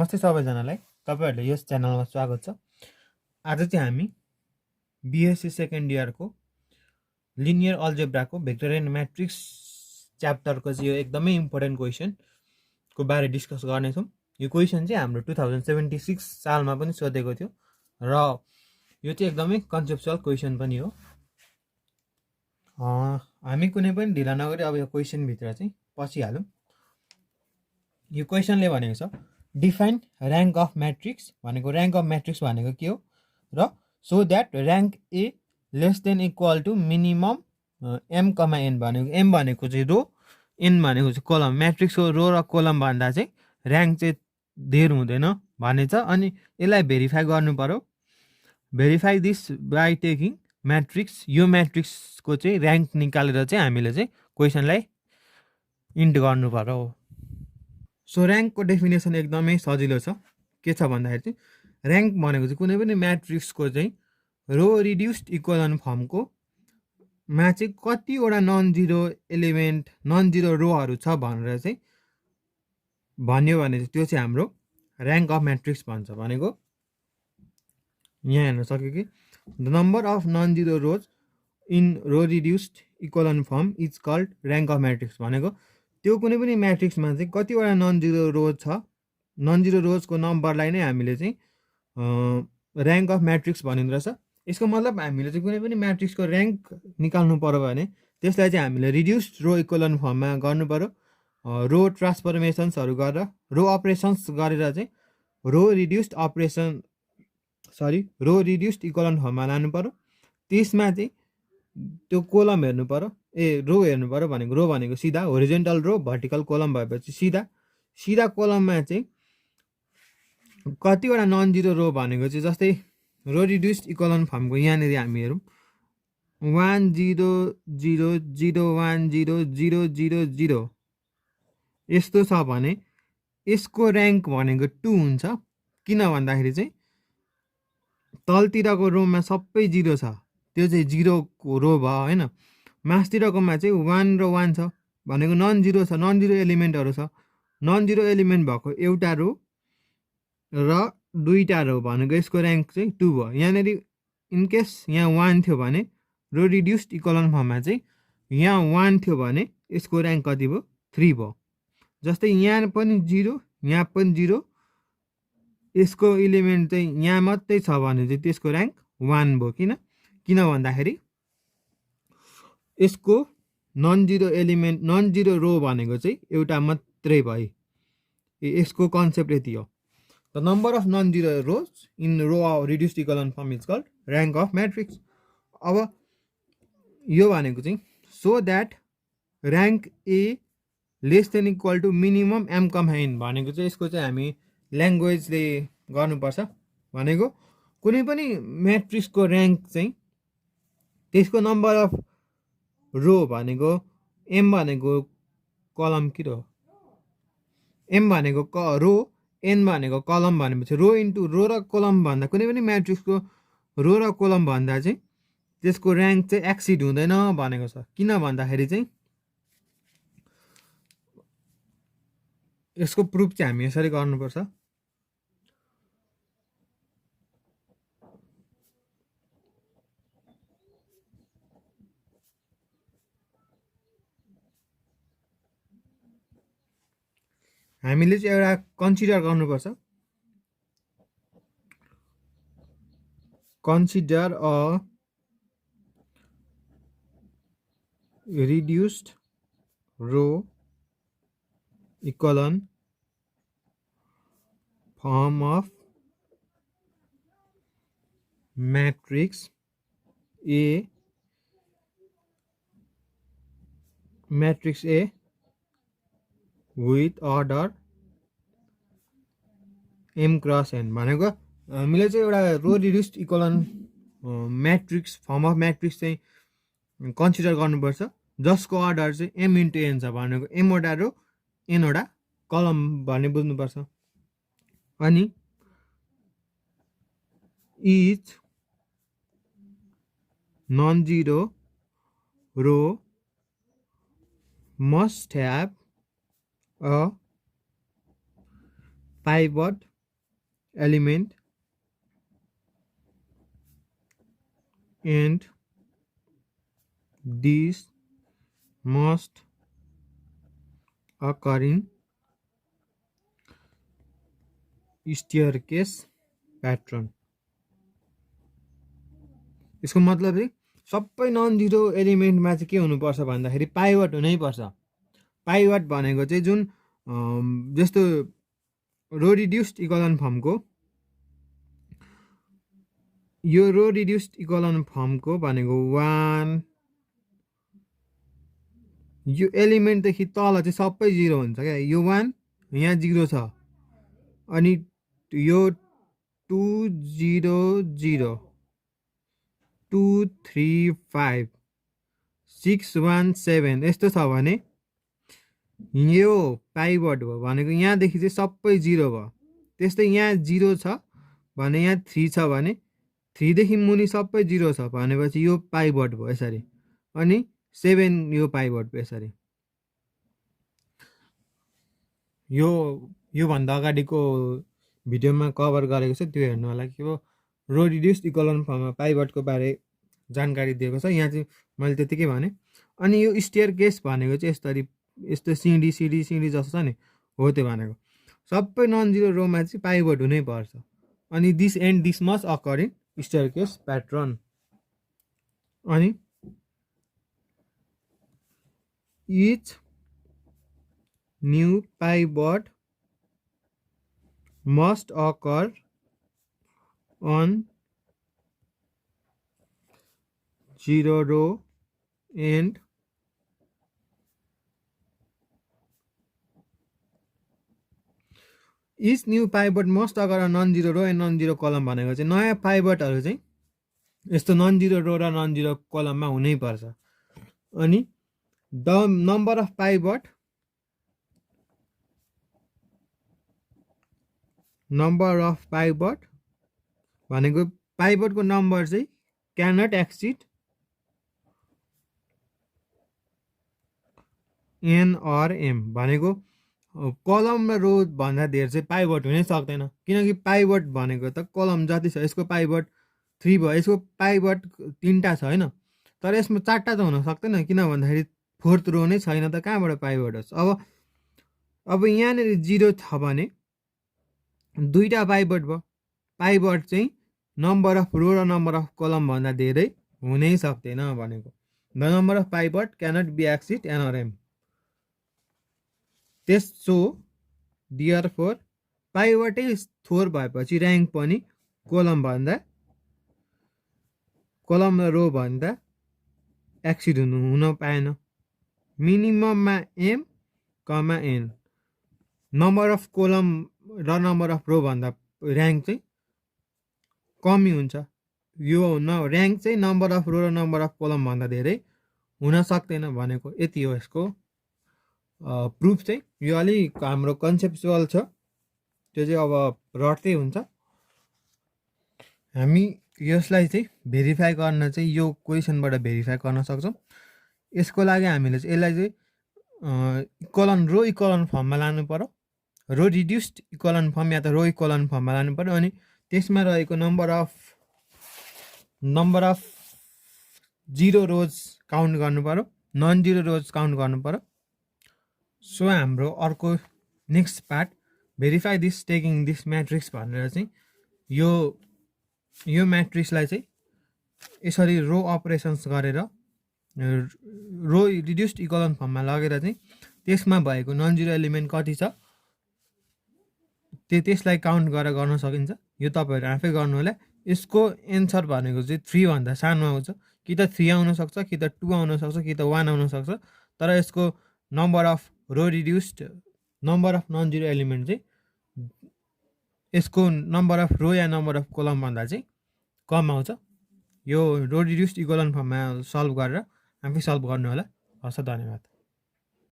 नमस्ते सबैजनालाई, तपाईहरुले यस च्यानलमा स्वागत छ। आज चाहिँ हामी बीएससी सेकेन्ड इयरको लिनियर अल्जेब्राको भेक्टोरियल म्याट्रिक्स च्याप्टरको चाहिँ यो एकदमै इम्पोर्टेन्ट क्वेशनको बारे डिस्कस गर्नेछौँ। यो क्वेशन चाहिँ हाम्रो 2076 सालमा पनि सोधेको थियो र यो चाहिँ एकदमै कन्सेप्चुअल क्वेशन पनि हो। हामी कुनै पनि ढिला नगरी अब यो क्वेशन भित्र चाहिँ पसिहालौँ। यो क्वेशनले भनेको छ डिफाइन र्याङ्क अफ म्याट्रिक्स भनेको र्याङ्क अफ म्याट्रिक्स भनेको के हो र so that rank A less than equal to minimum am comma an भनेको एम भनेको चाहिँ रो, एन भनेको चाहिँ कोलम। म्याट्रिक्सको रो र कोलम भन्दा चाहिँ र्याङ्क चाहिँ धेर हुँदैन भनेछ। अनि यसलाई भेरिफाई गर्नु पर्यो। Verify this by taking matrix, यो म्याट्रिक्सको चाहिँ र्याङ्क निकालेर चाहिँ हामीले चाहिँ क्वेसनलाई इन्ट गर्नु पर्यो। सो र्याङ्कको डेफिनेसन एकदमै सजिलो छ। के छ भन्दाखेरि चाहिँ र्याङ्क भनेको चाहिँ कुनै पनि म्याट्रिक्सको चाहिँ रो रिड्युस्ड इक्वलन फर्मको मा चाहिँ कतिवटा non zero element, non zero रोहरू छ भनेर चाहिँ भन्यो भने चाहिँ त्यो चाहिँ हाम्रो र्याङ्क अफ म्याट्रिक्स भन्छ। भनेको यहाँ हेर्न सक्यो कि the number of non zero rows in row reduced echelon form is called rank of matrix. भनेको त्यो कुनै पनि म्याट्रिक्समा चाहिँ कतिवटा नन जिरो रोज छ, नन जिरो रोजको नम्बरलाई नै हामीले चाहिँ र्याङ्क अफ म्याट्रिक्स भनिँदो रहेछ। यसको मतलब हामीले चाहिँ कुनै पनि म्याट्रिक्सको र्याङ्क निकाल्नु पर्यो भने त्यसलाई चाहिँ हामीले रिड्युस्ड रो इक्वलन फर्ममा गर्नु पर्यो। रो ट्रान्सफर्मेसन्सहरू गरेर, रो अपरेसन्स गरेर चाहिँ रो रिड्युस्ड इक्वलन फर्ममा लानु पर्यो। त्यसमा चाहिँ त्यो कोलम हेर्नु पर्यो, रो हेर्नु पर्यो। भनेको रो भनेको सिधा होरिजेन्टल रो, भर्टिकल कोलम भएपछि सिधा कोलममा चाहिँ कतिवटा नन जिरो रो भनेको चाहिँ जस्तै रो रिड्युस्ड इक्वलन फर्मको यहाँनिर हामी हेरौँ 1 0 0 0 1 0 0 0 0 यस्तो छ भने यसको र्याङ्क भनेको 2 हुन्छ। किन भन्दाखेरि चाहिँ तलतिरको रोमा सबै जिरो छ, त्यो चाहिँ जिरोको रो भयो होइन। मासतिरकोमा चाहिँ 1 र 1 छ भनेको नन जिरो छ, नन जिरो एलिमेन्टहरू छ। नन जिरो एलिमेन्ट भएको एउटा रो र दुईटा रो भनेको यसको र्याङ्क चाहिँ 2 भयो। यहाँनिर इनकेस यहाँ 1 थियो भने रो रिड्युस्ड इक्वलन फर्ममा चाहिँ यहाँ 1 थियो भने यसको र्याङ्क कति भयो? 3 भयो। जस्तै यहाँ पनि 0, यहाँ पनि 0, यसको इलिमेन्ट चाहिँ यहाँ मात्रै छ भने चाहिँ त्यसको र्याङ्क 1 भयो। किन भन्दाखेरि यसको non zero element, non zero row भनेको चाहिँ एउटा मात्रै भयो। यसको कन्सेप्ट यति हो। The number of non zero rows in row reduced echelon form is called rank of matrix. अब यो भनेको चाहिँ so that rank A less than equal to minimum am comma an भनेको चाहिँ यसको चाहिँ हामी ल्याङ्ग्वेजले गर्नुपर्छ। भनेको कुनै पनि म्याट्रिक्सको र्याङ्क चाहिँ त्यसको नम्बर अफ रो भनेको एम भनेको कलम कि रो, एम भनेको रो, एन भनेको कलम भनेपछि रो इन्टु रो र कलम भन्दा कुनै पनि म्याट्रिक्सको रो र कलम भन्दा चाहिँ त्यसको र्याङ्क चाहिँ एक्सिड हुँदैन भनेको छ। किन भन्दाखेरि चाहिँ यसको प्रुफ चाहिँ हामी यसरी गर्नुपर्छ। हामीले चाहिँ एउटा कन्सिडर गर्नुपर्छ, consider a reduced row echelon form of matrix A with order m cross n. भनेको हामीले चाहिँ एउटा row reduced echelon matrix, form of matrix चाहिँ कन्सिडर गर्नुपर्छ जसको अर्डर चाहिँ एम इन्टु एन छ। भनेको एमवटा रो एनवटा कलम भन्ने बुझ्नुपर्छ। अनि each non zero row must have a pivot element and these must occur in staircase pattern. यसको मतलब चाहिँ सबै नन जिरो एलिमेन्टमा चाहिँ के हुनुपर्छ भन्दाखेरि पाइभट हुनैपर्छ। पाइभट भनेको चाहिँ जुन जस्तो रो रिड्युस्ड इक्वलन फर्मको यो रो रिड्युस्ड इक्वलन फर्मको भनेको 1 यो एलिमेन्टदेखि तल चाहिँ सबै जिरो हुन्छ क्या। यो 1 यहाँ जिरो छ अनि यो 2 0 0 2 3 5 6 1 7 यस्तो छ भने यो पाइभट हो भनेको यहाँदेखि चाहिँ सबै जिरो भयो। त्यस्तै यहाँ जिरो छ भने यहाँ 3 छ भने 3 देखि मुनि सबै जिरो छ भनेपछि यो पाइभट भयो यसरी। अनि 7 यो पाइभट भयो यसरी। यो भन्दा अगाडिको भिडियोमा कभर गरेको छ त्यो हेर्नु होला कि रो रिड्युस्ड इक्वलन फर्ममा पाइभटको बारे जानकारी दिएको छ। यहाँ चाहिँ मैले त्यतिकै भने। अनि यो स्टेयरकेस भनेको चाहिँ यस्तो सिडी सिडी सिडी जस्तो छ नि हो त्यो भनेको। सबै नन जिरो रोमा चाहिँ पाइभट हुनै पर्छ। अनि this and this must occur in staircase pattern. अनि each new pivot must occur on zero row and each new pivot must occur on non-zero row and non-zero column भनेको चाहिँ नयाँ पाइभटहरु चाहिँ यस्तो नन जिरो रो र नन जिरो कलममा हुनै पर्छ। अनि द नम्बर अफ पाइभट भनेको पाइभटको नम्बर चाहिँ cannot exceed N or M भनेको कलम र रो भन्दा धेर चाहिँ पाइभट हुनै सक्दैन। किनकि पाइभट भनेको त कलम जति छ यसको पाइभट 3 भयो, यसको पाइभट 3टा छ हैन। तर यसमा 4टा त हुन सक्दैन किन भन्दाखेरि फोर्थ रो नै छैन त कहाँबाट पाइभट होस्। अब यहाँनिर 0 छ भने 2टा पाइभट भयो। पाइभट चाहिँ नम्बर अफ रो र नम्बर अफ कलम भन्दा धेरै हुनै सक्दैन भनेको। The number of pivot cannot be exceed N or M. त्यसो डियरफोर पाइभटै थोर भएपछि र्याङ्क पनि कलम र रो भन्दा एक्सिड हुन पाएन। मिनिमममा m comma n number of column र नम्बर अफ रो भन्दा र्याङ्क चाहिँ कमी हुन्छ। यो र्याङ्क चाहिँ नम्बर अफ रो र नम्बर अफ कलम भन्दा धेरै हुन सक्दैन भनेको यति हो यसको प्रुफ चाहिँ। यो अलिक हाम्रो कन्सेप्चुअल छ, त्यो चाहिँ अब रट्दै हुन्छ। हामी यसलाई चाहिँ भेरिफाई गर्न चाहिँ यो क्वेसनबाट भेरिफाई गर्न सक्छौँ। यसको लागि हामीले चाहिँ यसलाई चाहिँ रो इक्वलन फर्ममा लानु पर्यो। रो रिड्युस्ड इक्वलन फर्म या त रो इक्वलन फर्ममा लानु पर्यो। अनि त्यसमा रहेको number of zero rows count गर्नु पर्यो, नन जिरो रोज काउन्ट गर्नु पर्यो। सो हाम्रो अर्को next part verify this taking this matrix भनेर चाहिँ यो म्याट्रिक्सलाई चाहिँ यसरी रो अपरेसन्स गरेर रो रिड्युस्ड इक्वलन फर्ममा लगेर चाहिँ त्यसमा भएको नन जिरो एलिमेन्ट कति छ त्यसलाई काउन्ट गरेर गर्न सकिन्छ। यो तपाईँहरू आफै गर्नु होला। यसको एन्सर भनेको चाहिँ 3 भन्दा सानो आउँछ, कि त 3 आउन सक्छ, कि त 2 आउन सक्छ, कि त 1 आउन सक्छ। तर यसको number of row reduced number of non zero element चाहिँ यसको नम्बर अफ रो या नम्बर अफ कलम भन्दा चाहिँ कम आउँछ। यो रो रिड्युस्ड इक्वलन फर्ममा सल्भ गरेर आफै सल्भ गर्नु होला। हस्, धन्यवाद।